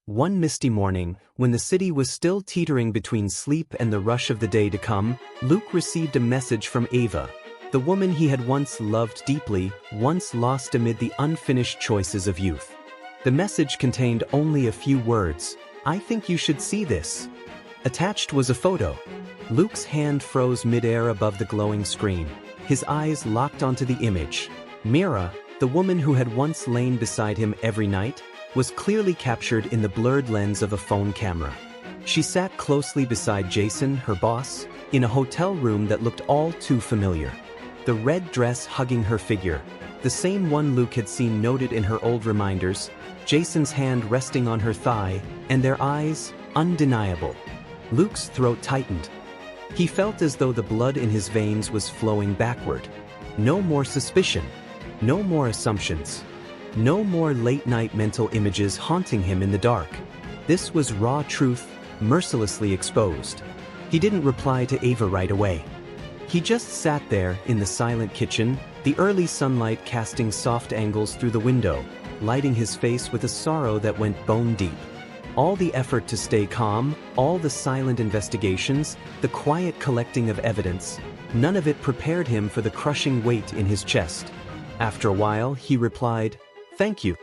One misty morning, when the city was still teetering between sleep and the rush of the day to come, Luke received a message from Ava, the woman he had once loved deeply, once lost amid the unfinished choices of youth. The message contained only a few words. "I think you should see this." Attached was a photo. Luke's hand froze midair above the glowing screen, his eyes locked onto the image. Mira, the woman who had once lain beside him every night, was clearly captured in the blurred lens of a phone camera. She sat closely beside Jason, her boss, in a hotel room that looked all too familiar. The red dress hugging her figure, the same one Luke had seen noted in her old reminders, Jason's hand resting on her thigh, and their eyes, undeniable. Luke's throat tightened. He felt as though the blood in his veins was flowing backward. No more suspicion. No more assumptions. No more late-night mental images haunting him in the dark. This was raw truth, mercilessly exposed. He didn't reply to Ava right away. He just sat there in the silent kitchen, the early sunlight casting soft angles through the window, lighting his face with a sorrow that went bone deep. All the effort to stay calm, all the silent investigations, the quiet collecting of evidence, none of it prepared him for the crushing weight in his chest. After a while, he replied, "Thank you.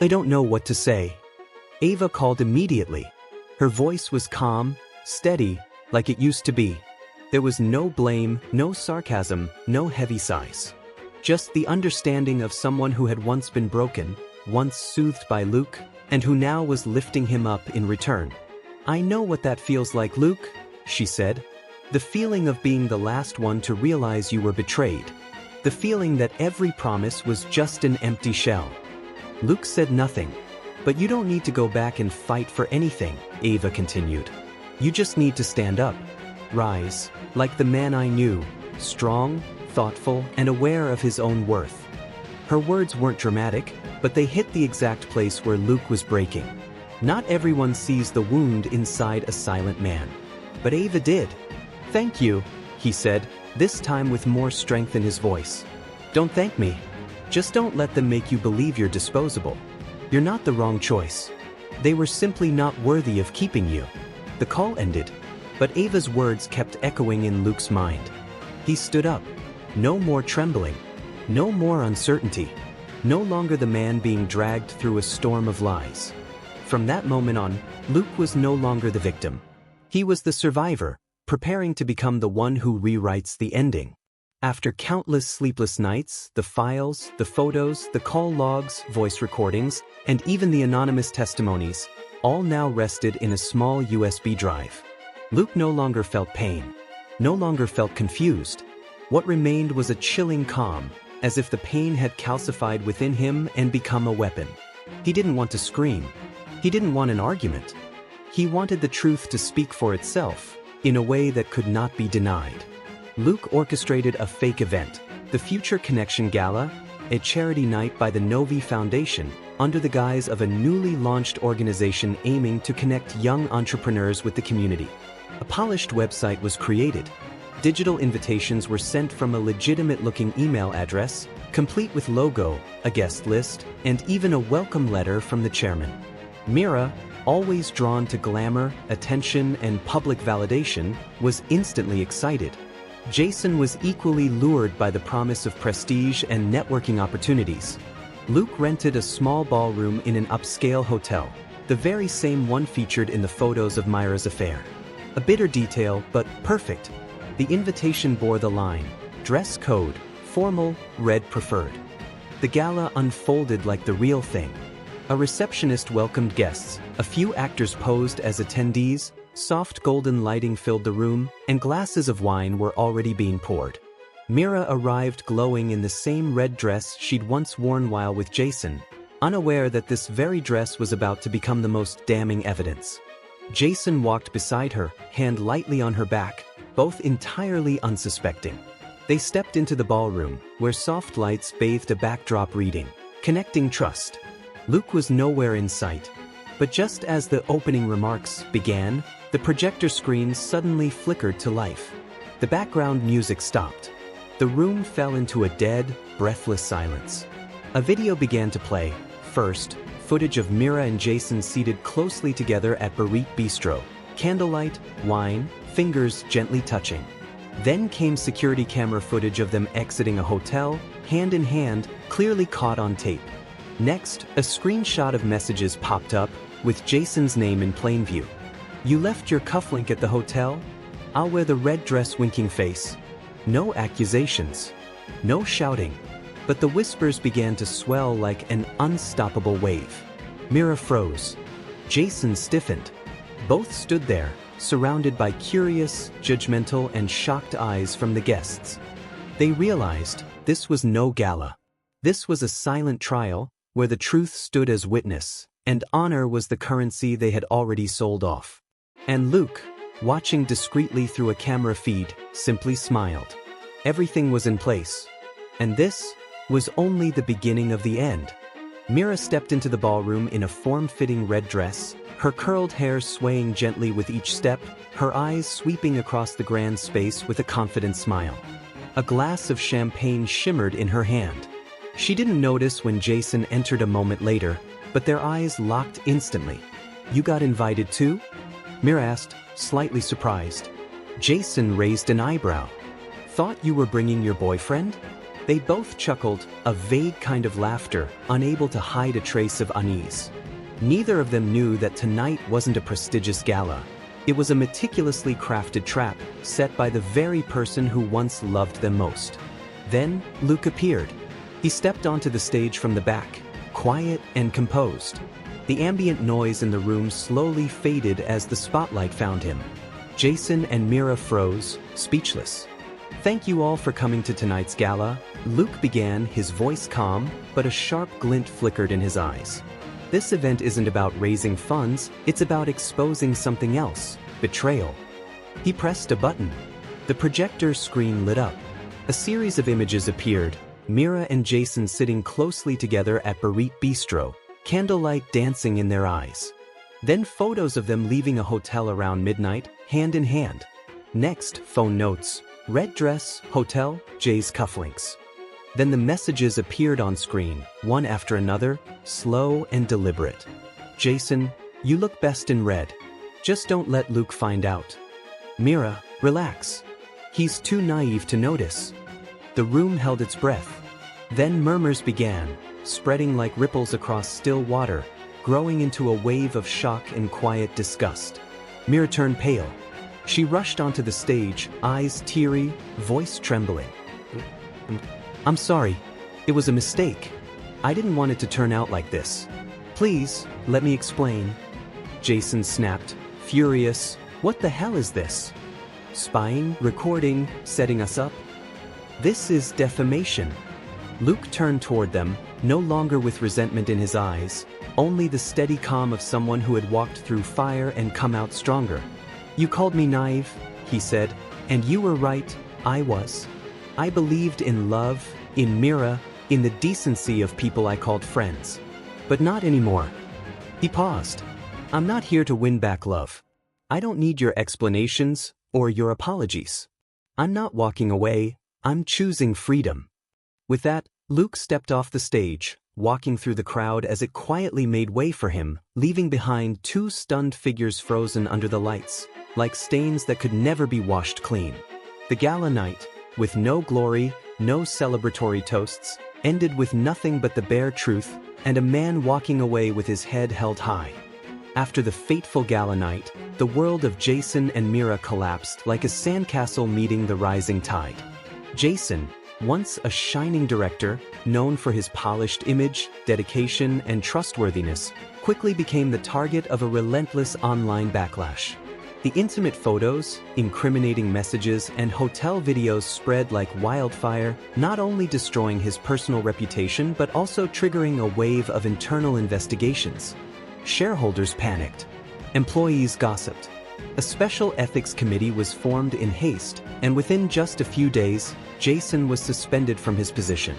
I don't know what to say." Ava called immediately. Her voice was calm, steady, like it used to be. There was no blame, no sarcasm, no heavy sighs. Just the understanding of someone who had once been broken, once soothed by Luke, and who now was lifting him up in return. "I know what that feels like, Luke," she said. "The feeling of being the last one to realize you were betrayed. The feeling that every promise was just an empty shell." Luke said nothing. "But you don't need to go back and fight for anything," Ava continued. "You just need to stand up. Rise, like the man I knew, strong, thoughtful, and aware of his own worth." Her words weren't dramatic, but they hit the exact place where Luke was breaking. Not everyone sees the wound inside a silent man. But Ava did. "Thank you," he said, this time with more strength in his voice. "Don't thank me. Just don't let them make you believe you're disposable. You're not the wrong choice. They were simply not worthy of keeping you." The call ended, but Ava's words kept echoing in Luke's mind. He stood up. No more trembling. No more uncertainty. No longer the man being dragged through a storm of lies. From that moment on, Luke was no longer the victim. He was the survivor, preparing to become the one who rewrites the ending. After countless sleepless nights, the files, the photos, the call logs, voice recordings, and even the anonymous testimonies, all now rested in a small USB drive. Luke no longer felt pain, no longer felt confused. What remained was a chilling calm, as if the pain had calcified within him and become a weapon. He didn't want to scream. He didn't want an argument. He wanted the truth to speak for itself, in a way that could not be denied. Luke orchestrated a fake event, the Future Connection Gala, a charity night by the Novi Foundation, under the guise of a newly launched organization aiming to connect young entrepreneurs with the community. A polished website was created. Digital invitations were sent from a legitimate-looking email address, complete with logo, a guest list, and even a welcome letter from the chairman. Mira, always drawn to glamour, attention, and public validation, was instantly excited. Jason was equally lured by the promise of prestige and networking opportunities. Luke rented a small ballroom in an upscale hotel, the very same one featured in the photos of Myra's affair. A bitter detail, but perfect. The invitation bore the line, "Dress code, formal, red preferred." The gala unfolded like the real thing. A receptionist welcomed guests, a few actors posed as attendees, soft golden lighting filled the room, and glasses of wine were already being poured. Mira arrived glowing in the same red dress she'd once worn while with Jason, unaware that this very dress was about to become the most damning evidence. Jason walked beside her, hand lightly on her back, both entirely unsuspecting. They stepped into the ballroom, where soft lights bathed a backdrop reading, "Connecting Trust." Luke was nowhere in sight. But just as the opening remarks began, the projector screen suddenly flickered to life. The background music stopped. The room fell into a dead, breathless silence. A video began to play, first, footage of Mira and Jason seated closely together at Betrayal Bistro. Candlelight, wine, fingers gently touching. Then came security camera footage of them exiting a hotel, hand in hand, clearly caught on tape. Next, a screenshot of messages popped up, with Jason's name in plain view. "You left your cufflink at the hotel? I'll wear the red dress, winking face." No accusations. No shouting. But the whispers began to swell like an unstoppable wave. Mira froze. Jason stiffened. Both stood there, surrounded by curious, judgmental, and shocked eyes from the guests. They realized this was no gala. This was a silent trial, where the truth stood as witness, and honor was the currency they had already sold off. And Luke, watching discreetly through a camera feed, simply smiled. Everything was in place. And this was only the beginning of the end. Mira stepped into the ballroom in a form-fitting red dress, her curled hair swaying gently with each step, her eyes sweeping across the grand space with a confident smile. A glass of champagne shimmered in her hand. She didn't notice when Jason entered a moment later, but their eyes locked instantly. "You got invited too?" Mira asked, slightly surprised. Jason raised an eyebrow. "Thought you were bringing your boyfriend?" They both chuckled, a vague kind of laughter, unable to hide a trace of unease. Neither of them knew that tonight wasn't a prestigious gala. It was a meticulously crafted trap, set by the very person who once loved them most. Then, Luke appeared. He stepped onto the stage from the back, quiet and composed. The ambient noise in the room slowly faded as the spotlight found him. Jason and Mira froze, speechless. "Thank you all for coming to tonight's gala," Luke began, his voice calm, but a sharp glint flickered in his eyes. "This event isn't about raising funds, it's about exposing something else, betrayal." He pressed a button. The projector screen lit up. A series of images appeared, Mira and Jason sitting closely together at Betrayal Bistro, candlelight dancing in their eyes. Then photos of them leaving a hotel around midnight, hand in hand. Next, phone notes. Red dress, hotel, Jay's cufflinks. Then the messages appeared on screen, one after another, slow and deliberate. "Jason, you look best in red. Just don't let Luke find out." "Mira, relax. He's too naive to notice." The room held its breath. Then murmurs began, spreading like ripples across still water, growing into a wave of shock and quiet disgust. Mira turned pale. She rushed onto the stage, eyes teary, voice trembling. "I'm sorry. It was a mistake. I didn't want it to turn out like this. Please, let me explain." Jason snapped, furious. "What the hell is this? Spying, recording, setting us up? This is defamation." Luke turned toward them, no longer with resentment in his eyes, only the steady calm of someone who had walked through fire and come out stronger. "You called me naive," he said, "and you were right, I was. I believed in love, in Mira, in the decency of people I called friends. But not anymore." He paused. "I'm not here to win back love. I don't need your explanations or your apologies. I'm not walking away, I'm choosing freedom." With that, Luke stepped off the stage, walking through the crowd as it quietly made way for him, leaving behind two stunned figures frozen under the lights, like stains that could never be washed clean. The gala night, with no glory, no celebratory toasts, ended with nothing but the bare truth and a man walking away with his head held high. After the fateful gala night, the world of Jason and Mira collapsed like a sandcastle meeting the rising tide. Jason, once a shining director, known for his polished image, dedication, and trustworthiness, quickly became the target of a relentless online backlash. The intimate photos, incriminating messages, and hotel videos spread like wildfire, not only destroying his personal reputation but also triggering a wave of internal investigations. Shareholders panicked. Employees gossiped. A special ethics committee was formed in haste, and within just a few days, Jason was suspended from his position.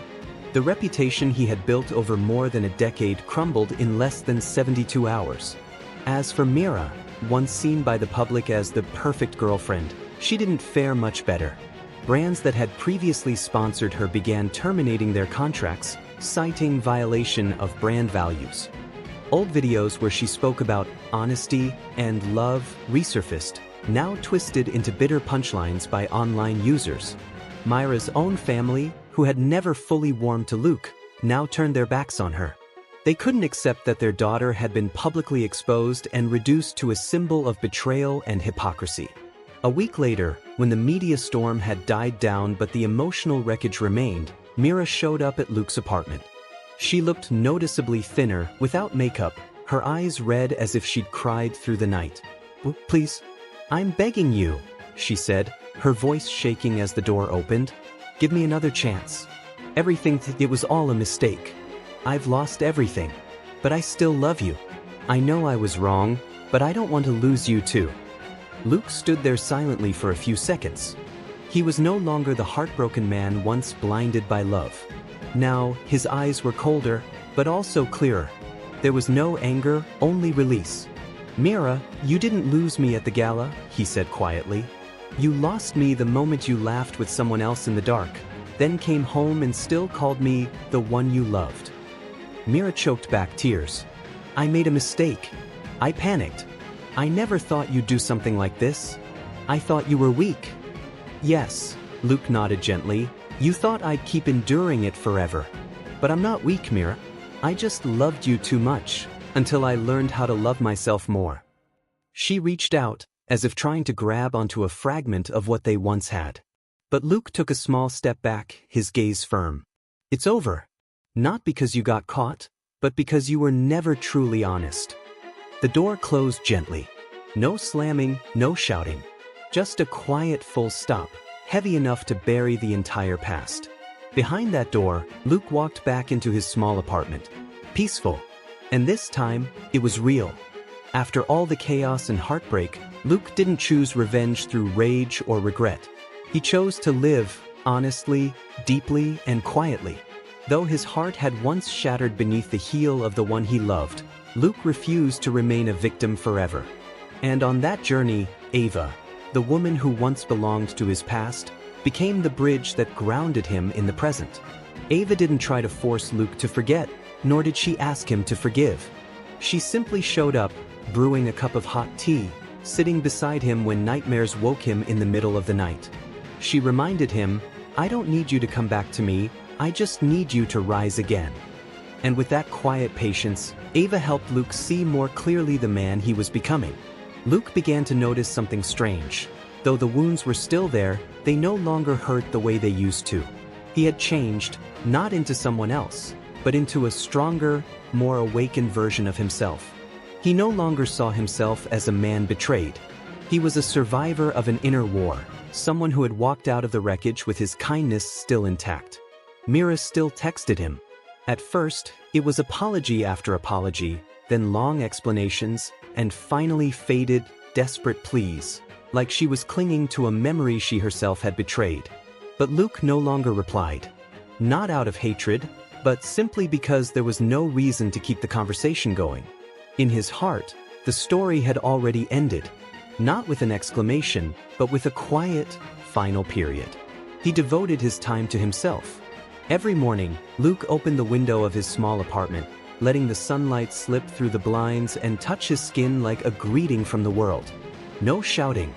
The reputation he had built over more than a decade crumbled in less than 72 hours. As for Mira, once seen by the public as the perfect girlfriend, she didn't fare much better. Brands that had previously sponsored her began terminating their contracts, citing violation of brand values. Old videos where she spoke about honesty and love resurfaced, now twisted into bitter punchlines by online users. Myra's own family, who had never fully warmed to Luke, now turned their backs on her. They couldn't accept that their daughter had been publicly exposed and reduced to a symbol of betrayal and hypocrisy. A week later, when the media storm had died down but the emotional wreckage remained, Mira showed up at Luke's apartment. She looked noticeably thinner, without makeup, her eyes red as if she'd cried through the night. "Please, I'm begging you," she said, her voice shaking as the door opened. "Give me another chance. It was all a mistake. I've lost everything. But I still love you. I know I was wrong, but I don't want to lose you too." Luke stood there silently for a few seconds. He was no longer the heartbroken man once blinded by love. Now, his eyes were colder, but also clearer. There was no anger, only release. "Mira, you didn't lose me at the gala," he said quietly. "You lost me the moment you laughed with someone else in the dark, then came home and still called me the one you loved." Mira choked back tears. "I made a mistake. I panicked. I never thought you'd do something like this. I thought you were weak." "Yes," Luke nodded gently. "You thought I'd keep enduring it forever. But I'm not weak, Mira. I just loved you too much, until I learned how to love myself more." She reached out, as if trying to grab onto a fragment of what they once had. But Luke took a small step back, his gaze firm. "It's over. Not because you got caught, but because you were never truly honest." The door closed gently. No slamming, no shouting. Just a quiet full stop, heavy enough to bury the entire past. Behind that door, Luke walked back into his small apartment. Peaceful. And this time, it was real. After all the chaos and heartbreak, Luke didn't choose revenge through rage or regret. He chose to live, honestly, deeply, and quietly. Though his heart had once shattered beneath the heel of the one he loved, Luke refused to remain a victim forever. And on that journey, Ava, the woman who once belonged to his past, became the bridge that grounded him in the present. Ava didn't try to force Luke to forget, nor did she ask him to forgive. She simply showed up, brewing a cup of hot tea, sitting beside him when nightmares woke him in the middle of the night. She reminded him, "I don't need you to come back to me, I just need you to rise again." And with that quiet patience, Ava helped Luke see more clearly the man he was becoming. Luke began to notice something strange. Though the wounds were still there, they no longer hurt the way they used to. He had changed, not into someone else, but into a stronger, more awakened version of himself. He no longer saw himself as a man betrayed. He was a survivor of an inner war, someone who had walked out of the wreckage with his kindness still intact. Mira still texted him. At first, it was apology after apology, then long explanations, and finally faded, desperate pleas, like she was clinging to a memory she herself had betrayed. But Luke no longer replied. Not out of hatred, but simply because there was no reason to keep the conversation going. In his heart, the story had already ended, not with an exclamation, but with a quiet, final period. He devoted his time to himself. Every morning, Luke opened the window of his small apartment, letting the sunlight slip through the blinds and touch his skin like a greeting from the world. No shouting,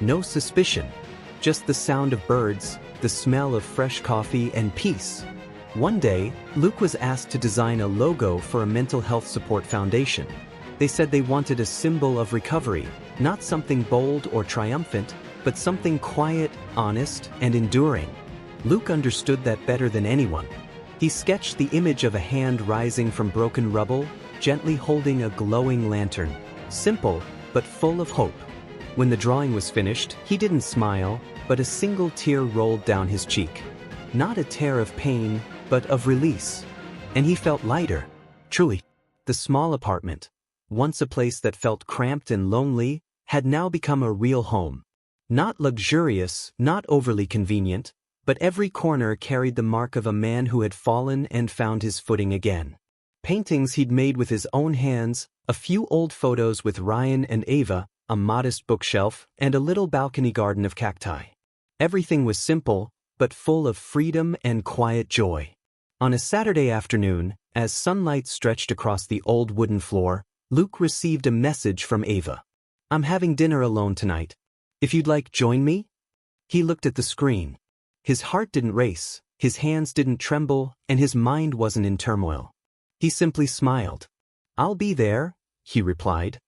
no suspicion, just the sound of birds, the smell of fresh coffee, and peace. One day, Luke was asked to design a logo for a mental health support foundation. They said they wanted a symbol of recovery, not something bold or triumphant, but something quiet, honest, and enduring. Luke understood that better than anyone. He sketched the image of a hand rising from broken rubble, gently holding a glowing lantern. Simple, but full of hope. When the drawing was finished, he didn't smile, but a single tear rolled down his cheek. Not a tear of pain, but of release. And he felt lighter. Truly, the small apartment, once a place that felt cramped and lonely, had now become a real home. Not luxurious, not overly convenient, but every corner carried the mark of a man who had fallen and found his footing again. Paintings he'd made with his own hands, a few old photos with Ryan and Ava, a modest bookshelf, and a little balcony garden of cacti. Everything was simple, but full of freedom and quiet joy. On a Saturday afternoon, As sunlight stretched across the old wooden floor, Luke received a message from Ava. "I'm having dinner alone tonight. If you'd like, join me?" He looked at the screen. His heart didn't race, his hands didn't tremble, and his mind wasn't in turmoil. He simply smiled. "I'll be there," he replied.